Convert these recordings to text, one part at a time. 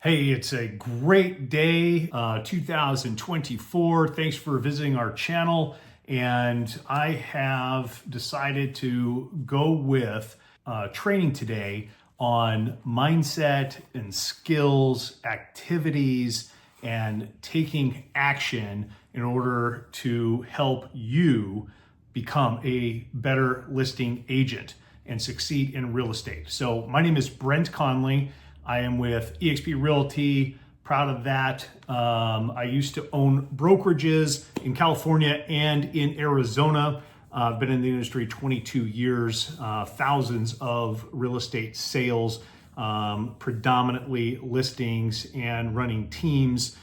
Hey, it's a great day, 2024. Thanks for visiting our channel. And I have decided to go with training today on mindset and skills, activities, and taking action in order to help you become a better listing agent and succeed in real estate. So my name is Brent Conley. I am with eXp Realty, proud of that. I used to own brokerages in California and in Arizona. I've been in the industry 22 years, thousands of real estate sales, predominantly listings and running teams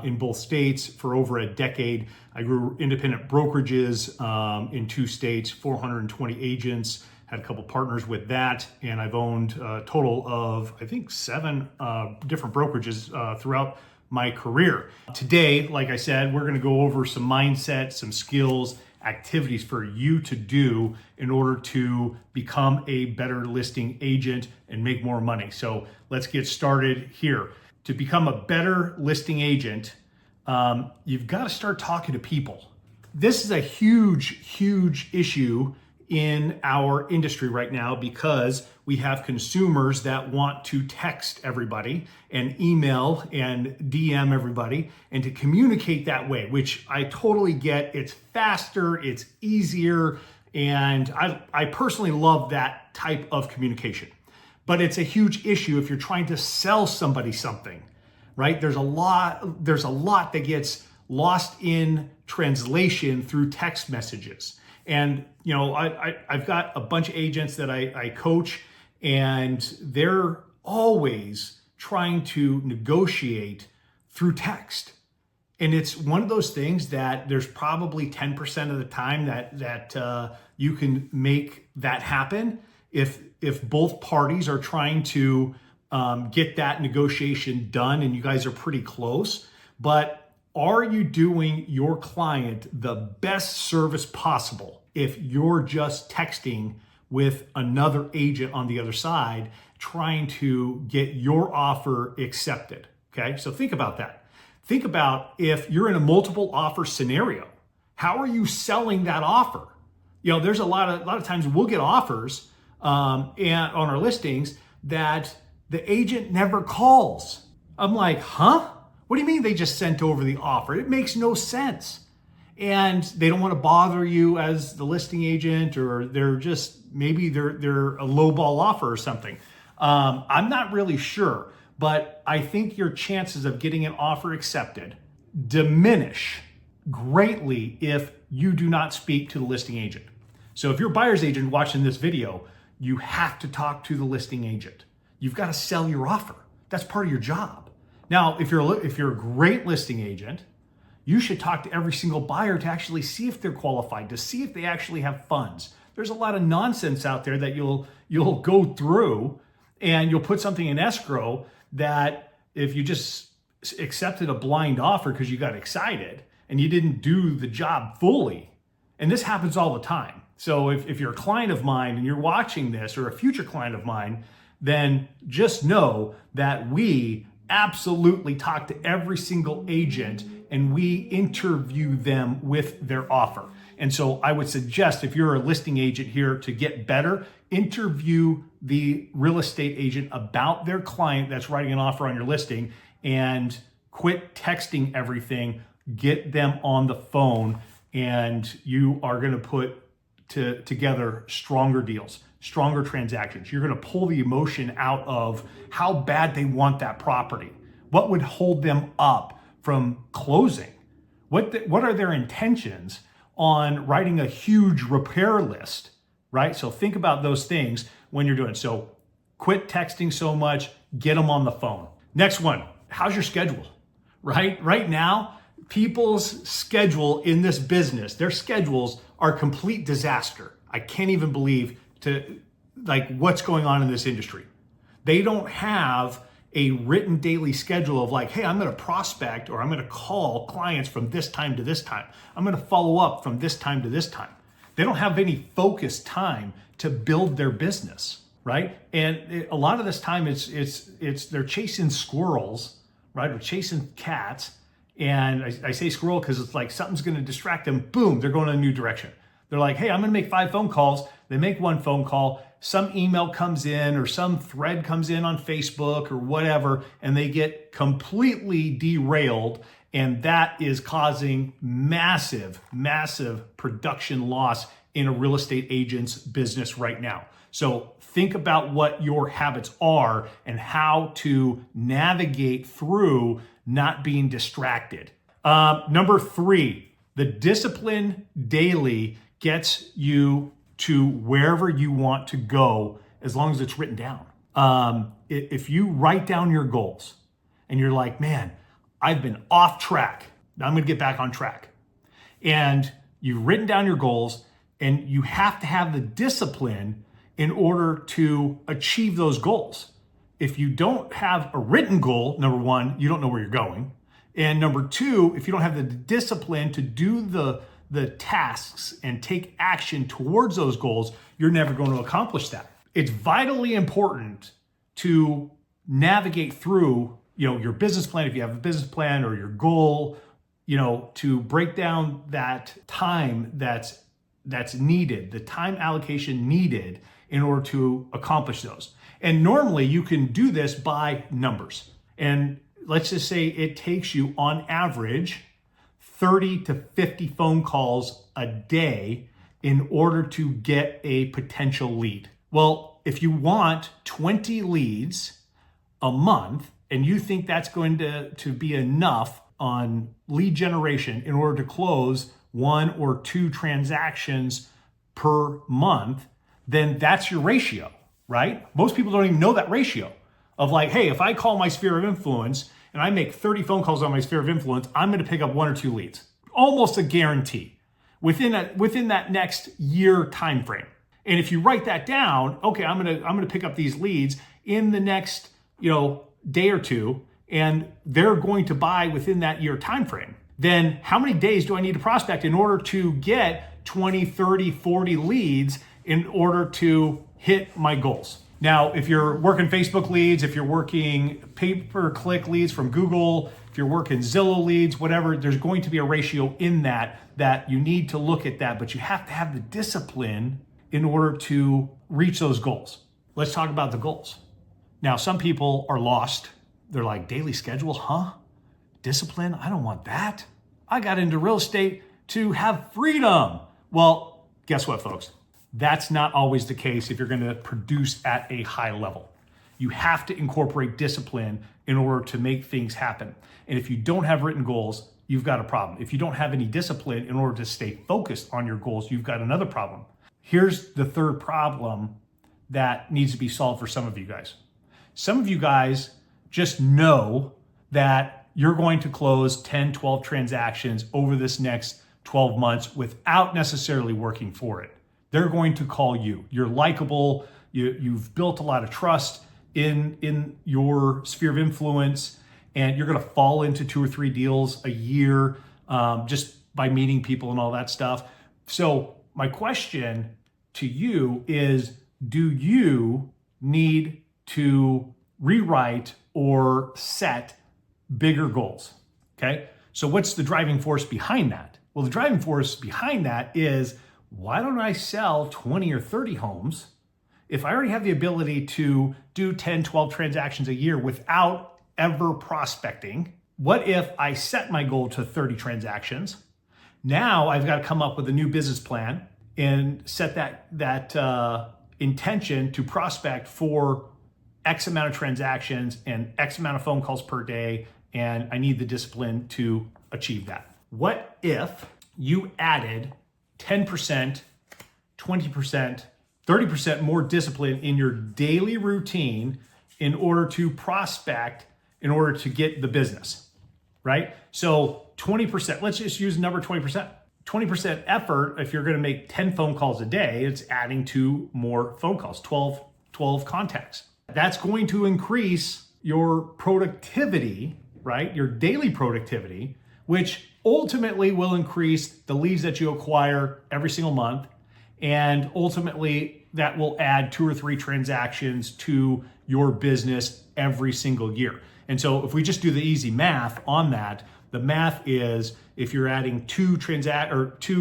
in both states for over a decade. I grew independent brokerages in 2 states, 420 agents. Had a couple partners with that, and I've owned a total of, I think, 7 different brokerages throughout my career. Today, like I said, we're going to go over some mindset, some skills, activities for you to do in order to become a better listing agent and make more money. So let's get started here. To become a better listing agent, you've got to start talking to people. This is a huge issue in our industry right now because we have consumers that want to text everybody and email and DM everybody and to communicate that way, which I totally get. It's faster, it's easier, and I personally love that type of communication. But it's a huge issue if you're trying to sell somebody something, right? There's a lot that gets lost in translation through text messages. And, you know, I've got a bunch of agents that I coach, and they're always trying to negotiate through text. And it's one of those things that there's probably 10% of the time that you can make that happen if both parties are trying to get that negotiation done and you guys are pretty close. But are you doing your client the best service possible if you're just texting with another agent on the other side trying to get your offer accepted? Okay, so think about that. Think about if you're in a multiple offer scenario. How are you selling that offer? You know, there's a lot of times we'll get offers and on our listings that the agent never calls. I'm like, huh? What do you mean they just sent over the offer? It makes no sense. And they don't want to bother you as the listing agent, or they're a lowball offer or something. I'm not really sure, but I think your chances of getting an offer accepted diminish greatly if you do not speak to the listing agent. So if you're a buyer's agent watching this video, you have to talk to the listing agent. You've got to sell your offer. That's part of your job. Now, if you're a great listing agent, you should talk to every single buyer to actually see if they're qualified, to see if they actually have funds. There's a lot of nonsense out there that you'll go through, and you'll put something in escrow that if you just accepted a blind offer because you got excited and you didn't do the job fully, and this happens all the time. So if you're a client of mine and you're watching this, or a future client of mine, then just know that we absolutely talk to every single agent and we interview them with their offer. And so I would suggest, if you're a listing agent here, to get better, interview the real estate agent about their client that's writing an offer on your listing, and quit texting everything. Get them on the phone, and you are going to put together stronger deals, stronger transactions. You're going to pull the emotion out of how bad they want that property. What would hold them up from closing? What are their intentions on writing a huge repair list, right? So think about those things when you're doing. So quit texting so much, get them on the phone. Next one, how's your schedule, right? Right now, people's schedule in this business, their schedules are a complete disaster. I can't even believe what's going on in this industry. They don't have a written daily schedule of like, hey, I'm going to prospect, or I'm going to call clients from this time to this time. I'm going to follow up from this time to this time. They don't have any focused time to build their business. right? And a lot of this time it's they're chasing squirrels, right? Or chasing cats. And I say squirrel because it's like something's going to distract them. Boom, they're going in a new direction. They're like, hey, I'm going to make 5 phone calls. They make 1 phone call. Some email comes in or some thread comes in on Facebook or whatever, and they get completely derailed. And that is causing massive, massive production loss in a real estate agent's business right now. So think about what your habits are and how to navigate through not being distracted. Number 3, the discipline daily gets you to wherever you want to go as long as it's written down. If you write down your goals and you're like, man, I've been off track, now I'm going to get back on track. And you've written down your goals and you have to have the discipline in order to achieve those goals. If you don't have a written goal, number 1, you don't know where you're going. And number 2, if you don't have the discipline to do the tasks and take action towards those goals, you're never going to accomplish that. It's vitally important to navigate through, your business plan, if you have a business plan, or your goal, to break down that time that's needed, the time allocation needed in order to accomplish those. And normally you can do this by numbers. And let's just say it takes you on average 30 to 50 phone calls a day in order to get a potential lead. Well, if you want 20 leads a month and you think that's going to be enough on lead generation in order to close 1 or 2 transactions per month, then that's your ratio, right? Most people don't even know that ratio of like, hey, if I call my sphere of influence and I make 30 phone calls on my sphere of influence, I'm going to pick up 1 or 2 leads. Almost a guarantee within that next year time frame. And if you write that down, okay, I'm going to pick up these leads in the next, day or 2, and they're going to buy within that year time frame. Then how many days do I need to prospect in order to get 20, 30, 40 leads in order to hit my goals? Now, if you're working Facebook leads, if you're working pay-per-click leads from Google, if you're working Zillow leads, whatever, there's going to be a ratio in that you need to look at that, but you have to have the discipline in order to reach those goals. Let's talk about the goals. Now, some people are lost. They're like, daily schedule, huh? Discipline? I don't want that. I got into real estate to have freedom. Well, guess what, folks? That's not always the case if you're going to produce at a high level. You have to incorporate discipline in order to make things happen. And if you don't have written goals, you've got a problem. If you don't have any discipline in order to stay focused on your goals, you've got another problem. Here's the third problem that needs to be solved for some of you guys. Some of you guys just know that you're going to close 10, 12 transactions over this next 12 months without necessarily working for it. They're going to call you. You're likable. You've built a lot of trust in your sphere of influence, and you're going to fall into 2 or 3 deals a year just by meeting people and all that stuff. So my question to you is, do you need to rewrite or set bigger goals? Okay. So what's the driving force behind that? Well, the driving force behind that is, why don't I sell 20 or 30 homes if I already have the ability to do 10, 12 transactions a year without ever prospecting? What if I set my goal to 30 transactions? Now I've got to come up with a new business plan and set that intention to prospect for X amount of transactions and X amount of phone calls per day, and I need the discipline to achieve that. What if you added 10%, 20%, 30% more discipline in your daily routine in order to prospect, in order to get the business, right? So 20%, let's just use the number 20%. 20% effort, if you're going to make 10 phone calls a day, it's adding 2 more phone calls, 12 contacts. That's going to increase your productivity, right? Your daily productivity, which ultimately will increase the leads that you acquire every single month, and ultimately that will add 2 or 3 transactions to your business every single year. And so if we just do the easy math on that, the math is if you're adding 2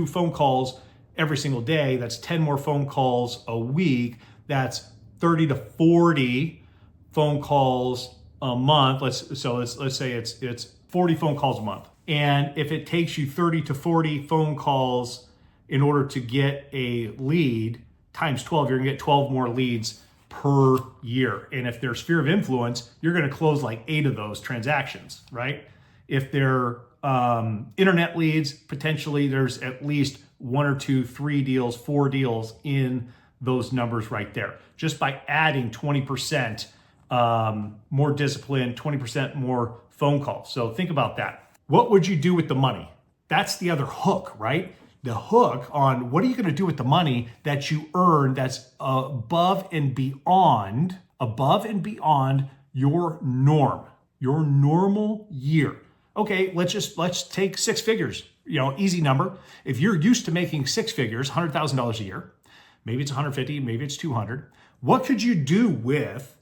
phone calls every single day, that's 10 more phone calls a week. That's 30 to 40 phone calls a month. Let's say it's 40 phone calls a month. And if it takes you 30 to 40 phone calls in order to get a lead times 12, you're gonna get 12 more leads per year. And if there's sphere of influence, you're gonna close like 8 of those transactions, right? If they're internet leads, potentially there's at least 1 or 2, 3 deals, 4 deals in those numbers right there. Just by adding 20% more discipline, 20% more phone calls. So think about that. What would you do with the money? That's the other hook, right? The hook on what are you going to do with the money that you earn that's above and beyond your norm, your normal year. Okay, let's take 6 figures, easy number. If you're used to making 6 figures, $100,000 a year, maybe it's 150, maybe it's 200. What could you do with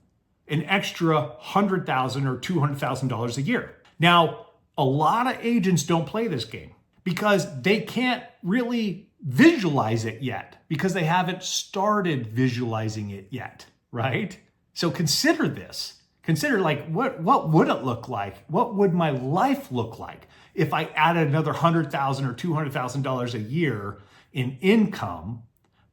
an extra $100,000 or $200,000 a year? Now, a lot of agents don't play this game because they can't really visualize it yet because they haven't started visualizing it yet, right? So consider this. Consider like, what would it look like? What would my life look like if I added another $100,000 or $200,000 a year in income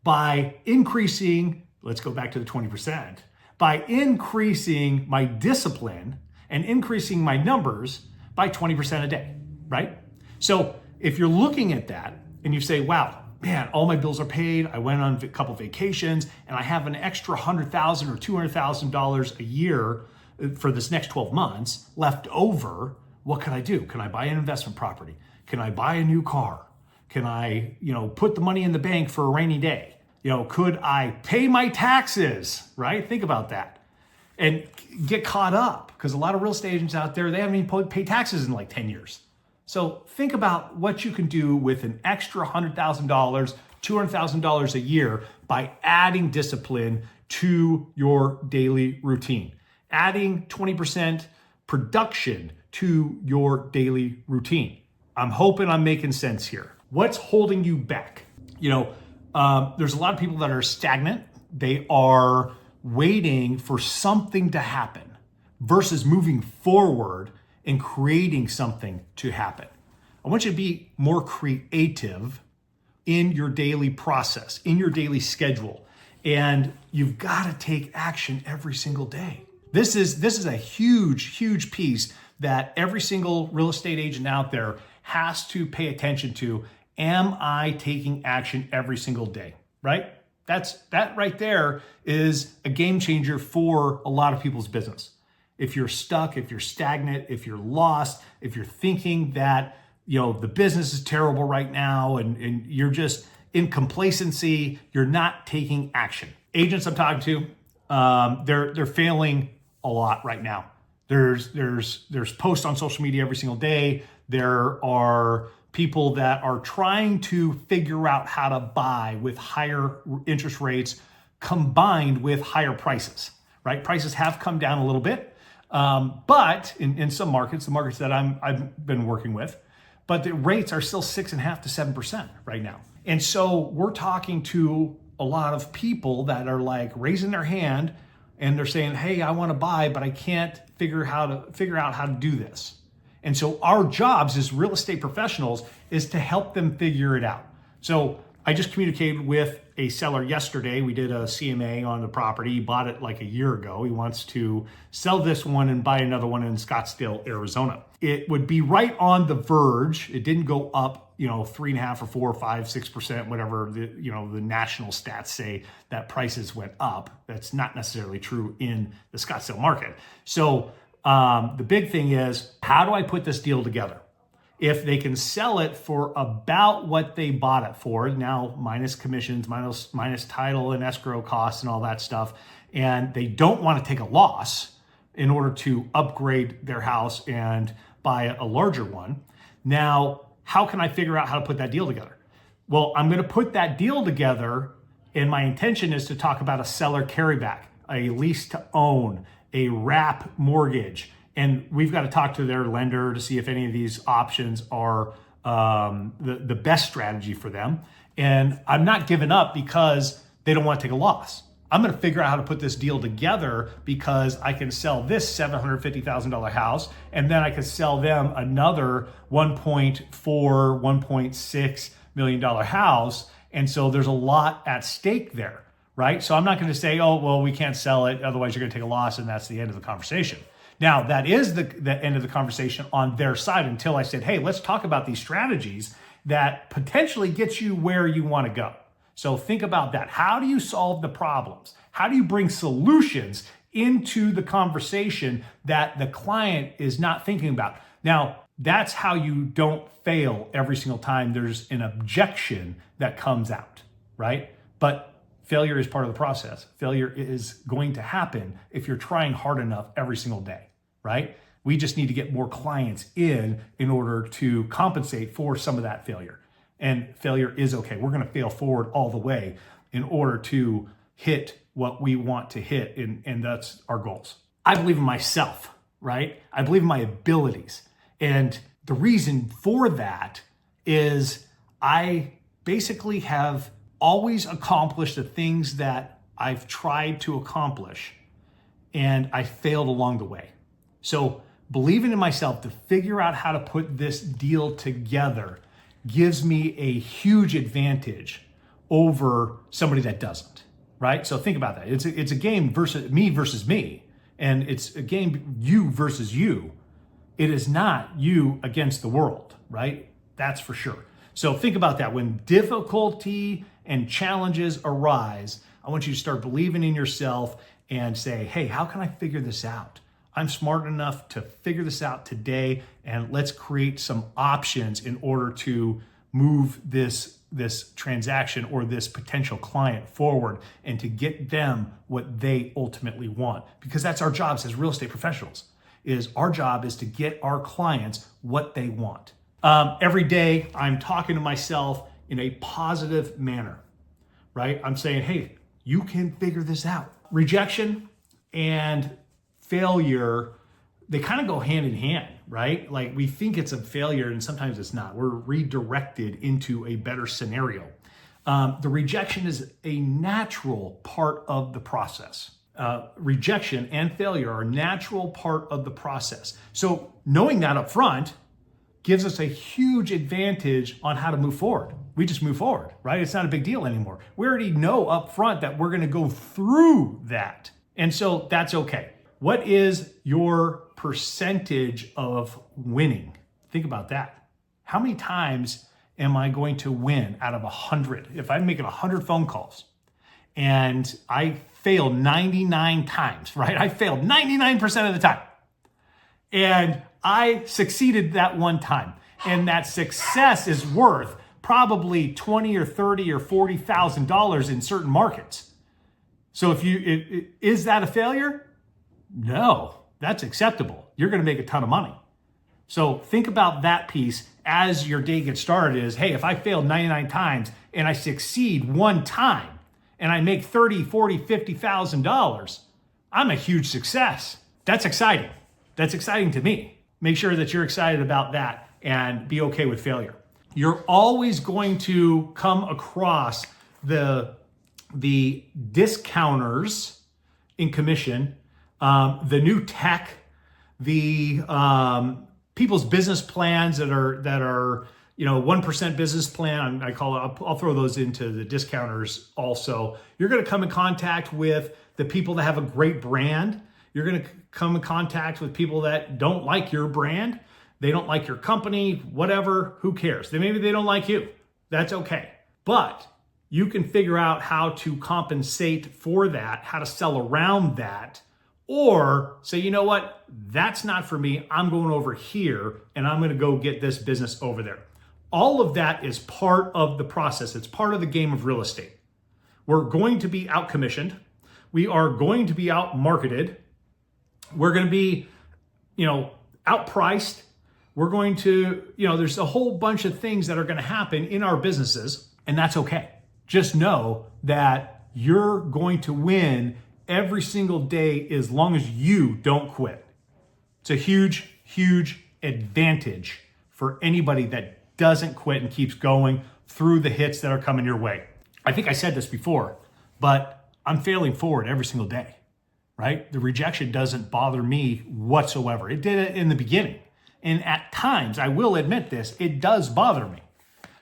by increasing, let's go back to the 20%, by increasing my discipline and increasing my numbers by 20% a day, right? So if you're looking at that and you say, wow, man, all my bills are paid, I went on a couple vacations, and I have an extra $100,000 or $200,000 a year for this next 12 months left over, what can I do? Can I buy an investment property? Can I buy a new car? Can I, put the money in the bank for a rainy day? Could I pay my taxes, right? Think about that. And get caught up, because a lot of real estate agents out there, they haven't even paid taxes in like 10 years. So think about what you can do with an extra $100,000, $200,000 a year by adding discipline to your daily routine, adding 20% production to your daily routine. I'm hoping I'm making sense here. What's holding you back? There's a lot of people that are stagnant. They are waiting for something to happen versus moving forward and creating something to happen. I want you to be more creative in your daily process, in your daily schedule. And you've got to take action every single day. This is a huge piece that every single real estate agent out there has to pay attention to. Am I taking action every single day, right? That right there is a game changer for a lot of people's business. If you're stuck, if you're stagnant, if you're lost, if you're thinking that, the business is terrible right now and you're just in complacency, you're not taking action. Agents I'm talking to, they're failing a lot right now. There's posts on social media every single day. There are people that are trying to figure out how to buy with higher interest rates combined with higher prices, right? Prices have come down a little bit, but in some markets, the markets that I've been working with, but the rates are still 6.5% to 7% right now. And so we're talking to a lot of people that are like raising their hand and they're saying, hey, I want to buy, but I can't figure out how to do this. And so our jobs as real estate professionals is to help them figure it out. So I just communicated with a seller yesterday. We did a CMA on the property. He bought it like a year ago. He wants to sell this one and buy another one in Scottsdale, Arizona. It would be right on the verge. It didn't go up, 3.5% or 4 or 5, 6%, whatever the national stats say that prices went up. That's not necessarily true in the Scottsdale market. So the big thing is, how do I put this deal together? If they can sell it for about what they bought it for, now minus commissions, minus title and escrow costs and all that stuff, and they don't want to take a loss in order to upgrade their house and buy a larger one. Now, how can I figure out how to put that deal together? Well, I'm going to put that deal together And my intention is to talk about a seller carryback, a lease to own, a wrap mortgage. And we've got to talk to their lender to see if any of these options are the best strategy for them. And I'm not giving up because they don't want to take a loss. I'm going to figure out how to put this deal together because I can sell this $750,000 house and then I can sell them another $1.4, $1.6 million house. And so there's a lot at stake there, right? So I'm not going to say, oh, well, we can't sell it, otherwise you're going to take a loss, and that's the end of the conversation. Now, that is the end of the conversation on their side until I said, hey, let's talk about these strategies that potentially get you where you want to go. So think about that. How do you solve the problems? How do you bring solutions into the conversation that the client is not thinking about? Now, that's how you don't fail every single time there's an objection that comes out, right? But failure is part of the process. Failure is going to happen if you're trying hard enough every single day, right? We just need to get more clients in order to compensate for some of that failure. And failure is okay. We're going to fail forward all the way in order to hit what we want to hit, and that's our goals. I believe in myself, right? I believe in my abilities. And the reason for that is I basically have always accomplished the things that I've tried to accomplish, and I failed along the way. So believing in myself to figure out how to put this deal together gives me a huge advantage over somebody that doesn't, right? So think about that. It's a game versus me, and it's a game you versus you. It is not you against the world, right? That's for sure. So think about that. When difficulty and challenges arise, I want you to start believing in yourself and say, hey, how can I figure this out? I'm smart enough to figure this out today, and let's create some options in order to move this transaction or this potential client forward and to get them what they ultimately want. Because that's our jobs as real estate professionals. Our job is to get our clients what they want. Every day I'm talking to myself in a positive manner, right? I'm saying, hey, you can figure this out. Rejection and failure, they kind of go hand in hand, right? Like we think it's a failure and sometimes it's not. We're redirected into a better scenario. The rejection is a natural part of the process. Rejection and failure are a natural part of the process. So knowing that up front gives us a huge advantage on how to move forward. We just move forward, right? It's not a big deal anymore. We already know up front that we're going to go through that. And so that's okay. What is your percentage of winning? Think about that. How many times am I going to win out of 100? If I'm making 100 phone calls and I fail 99 times, right? I failed 99% of the time. And I succeeded that one time. And that success is worth probably $20 or $30 or $40,000 in certain markets. So is that a failure? No, that's acceptable. You're going to make a ton of money. So think about that piece as your day gets started is, hey, if I failed 99 times and I succeed one time and I make $30, $40, $50,000, I'm a huge success. That's exciting. That's exciting to me. Make sure that you're excited about that and be okay with failure. You're always going to come across the discounters in commission, the new tech, the people's business plans that are 1% business plan. I'll throw those into the discounters also. You're going to come in contact with the people that have a great brand. You're going to come in contact with people that don't like your brand. They don't like your company, whatever, who cares? Maybe they don't like you. That's okay. But you can figure out how to compensate for that, how to sell around that, or say, you know what, that's not for me. I'm going over here and I'm going to go get this business over there. All of that is part of the process. It's part of the game of real estate. We're going to be out commissioned. We are going to be out marketed. We're going to be, outpriced. We're going to, there's a whole bunch of things that are going to happen in our businesses, and that's okay. Just know that you're going to win every single day as long as you don't quit. It's a huge, huge advantage for anybody that doesn't quit and keeps going through the hits that are coming your way. I think I said this before, but I'm failing forward every single day, right? The rejection doesn't bother me whatsoever. It did it in the beginning. And at times, I will admit this, it does bother me.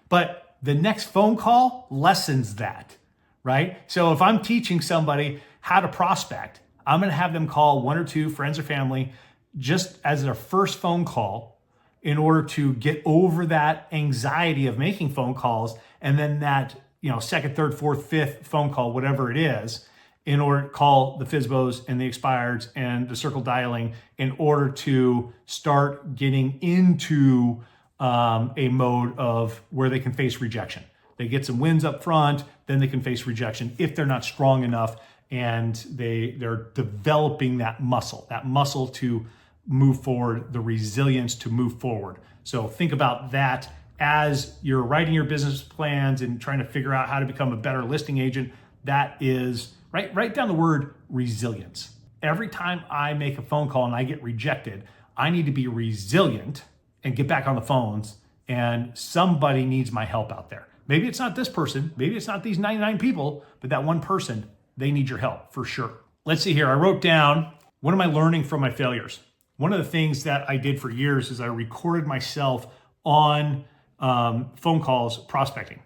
But the next phone call lessens that, right? So if I'm teaching somebody how to prospect, I'm going to have them call one or two friends or family just as their first phone call in order to get over that anxiety of making phone calls. And then that, second, third, fourth, fifth phone call, whatever it is, in order to call the FSBOs and the expireds and the circle dialing in order to start getting into a mode of where they can face rejection. They get some wins up front, then they can face rejection if they're not strong enough and they're developing that muscle to move forward, the resilience to move forward. So think about that as you're writing your business plans and trying to figure out how to become a better listing agent. That is, write down the word resilience. Every time I make a phone call and I get rejected, I need to be resilient and get back on the phones, and somebody needs my help out there. Maybe it's not this person, maybe it's not these 99 people, but that one person, they need your help for sure. Let's see here. I wrote down, what am I learning from my failures? One of the things that I did for years is I recorded myself on phone calls prospecting.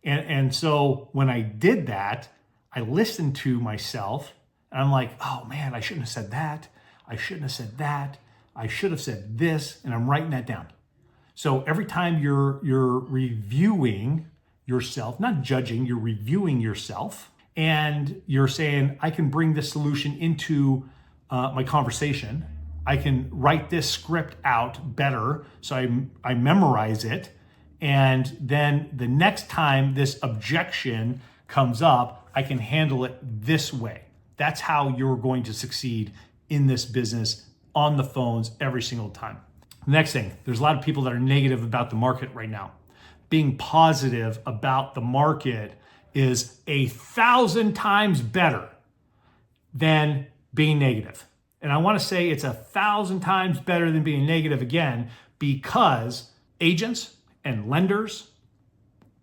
And so when I did that, I listened to myself and I'm like, oh man, I shouldn't have said that. I shouldn't have said that. I should have said this, and I'm writing that down. So every time you're reviewing yourself, not judging, you're reviewing yourself, and you're saying, I can bring this solution into my conversation. I can write this script out better, so I memorize it, and then the next time this objection comes up, I can handle it this way. That's how you're going to succeed in this business on the phones every single time. Next thing, there's a lot of people that are negative about the market right now. Being positive about the market is 1,000 times better than being negative. And I want to say it's 1,000 times better than being negative again, because agents and lenders,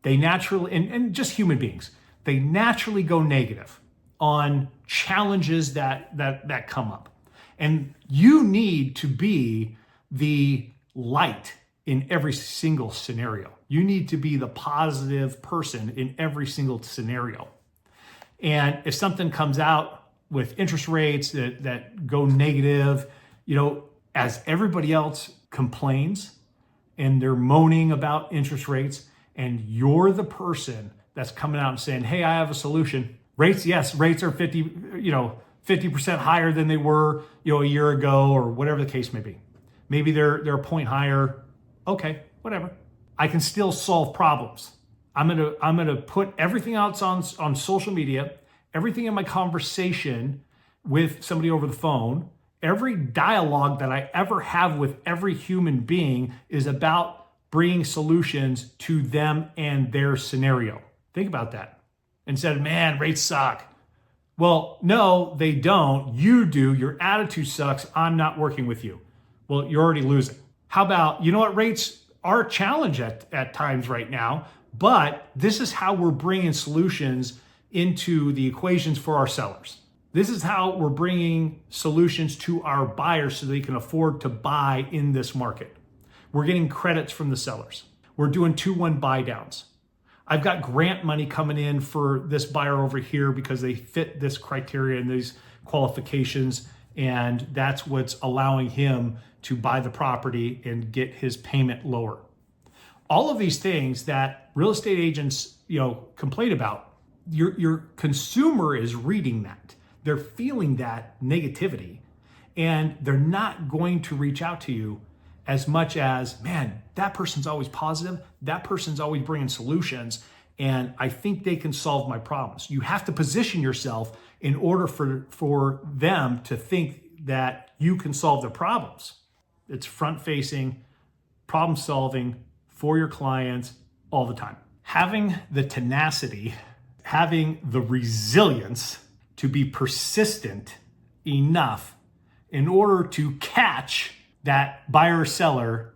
they naturally, and just human beings, they naturally go negative on challenges that come up. And you need to be the light in every single scenario. You need to be the positive person in every single scenario. And if something comes out with interest rates that go negative, as everybody else complains and they're moaning about interest rates, and you're the person that's coming out and saying, hey, I have a solution. Rates are 50% higher than they were, a year ago, or whatever the case may be. Maybe they're a point higher. Okay, whatever. I can still solve problems. I'm gonna put everything else on social media, everything in my conversation with somebody over the phone, every dialogue that I ever have with every human being is about bringing solutions to them and their scenario. Think about that. Instead of, man, rates suck. Well, no, they don't. You do. Your attitude sucks. I'm not working with you. Well, you're already losing. How about, rates are a challenge at times right now, but this is how we're bringing solutions into the equations for our sellers. This is how we're bringing solutions to our buyers so they can afford to buy in this market. We're getting credits from the sellers. We're doing 2-1 buy downs. I've got grant money coming in for this buyer over here because they fit this criteria and these qualifications, and that's what's allowing him to buy the property and get his payment lower. All of these things that real estate agents, complain about, your consumer is reading that. They're feeling that negativity, and they're not going to reach out to you as much as, man, that person's always positive. That person's always bringing solutions, and I think they can solve my problems. You have to position yourself in order for them to think that you can solve their problems. It's front-facing, problem-solving for your clients all the time. Having the tenacity having the resilience to be persistent enough in order to catch that buyer or seller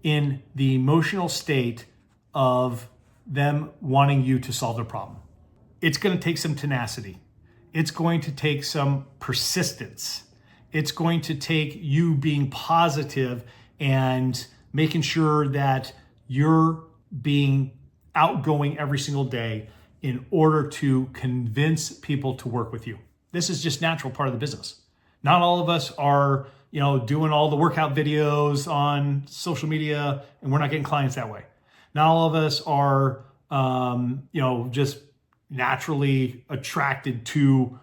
in the emotional state of them wanting you to solve their problem. It's going to take some tenacity. It's going to take some persistence. It's going to take you being positive and making sure that you're being outgoing every single day in order to convince people to work with you. This is just natural part of the business. Not all of us are, doing all the workout videos on social media, and we're not getting clients that way. Not all of us are, just naturally attracted to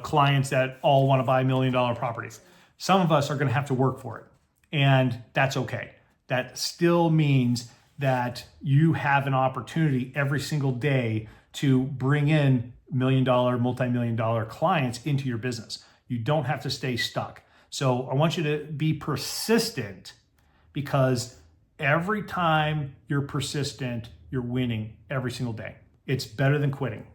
clients that all want to buy $1 million properties. Some of us are going to have to work for it, and that's okay. That still means that you have an opportunity every single day to bring in $1 million, multi-million-dollar clients into your business. You don't have to stay stuck. So I want you to be persistent, because every time you're persistent, you're winning every single day. It's better than quitting.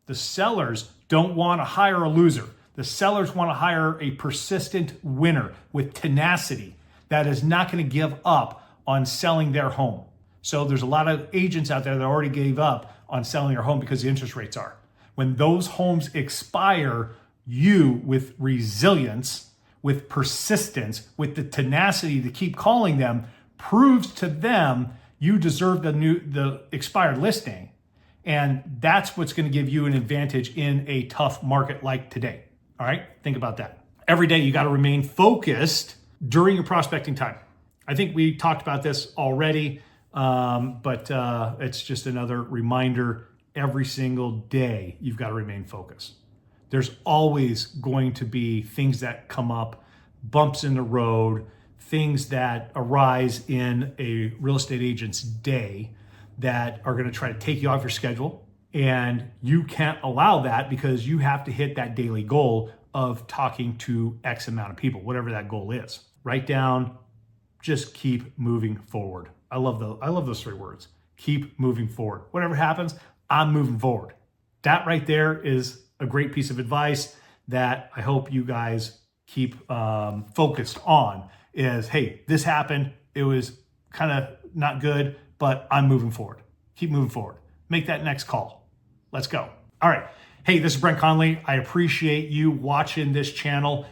The sellers don't want to hire a loser. The sellers want to hire a persistent winner with tenacity that is not going to give up on selling their home. So there's a lot of agents out there that already gave up on selling their home because the interest rates are. When those homes expire, you, with resilience, with persistence, with the tenacity to keep calling them, proves to them you deserve the expired listing. And that's what's going to give you an advantage in a tough market like today. All right, think about that. Every day you got to remain focused during your prospecting time. I think we talked about this already, but it's just another reminder. Every single day you've got to remain focused. There's always going to be things that come up, bumps in the road, things that arise in a real estate agent's day that are going to try to take you off your schedule. And you can't allow that, because you have to hit that daily goal of talking to X amount of people, whatever that goal is. Write down, just keep moving forward. I love those 3 words. Keep moving forward. Whatever happens, I'm moving forward. That right there is a great piece of advice that I hope you guys keep focused on. Is, hey, this happened. It was kind of not good, but I'm moving forward. Keep moving forward. Make that next call. Let's go. All right. Hey, this is Brent Conley. I appreciate you watching this channel.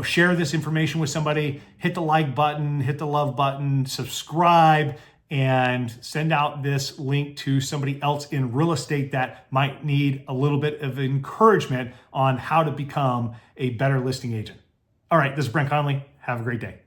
Share this information with somebody. Hit the like button, hit the love button, subscribe, and send out this link to somebody else in real estate that might need a little bit of encouragement on how to become a better listing agent. All right, this is Brent Conley. Have a great day.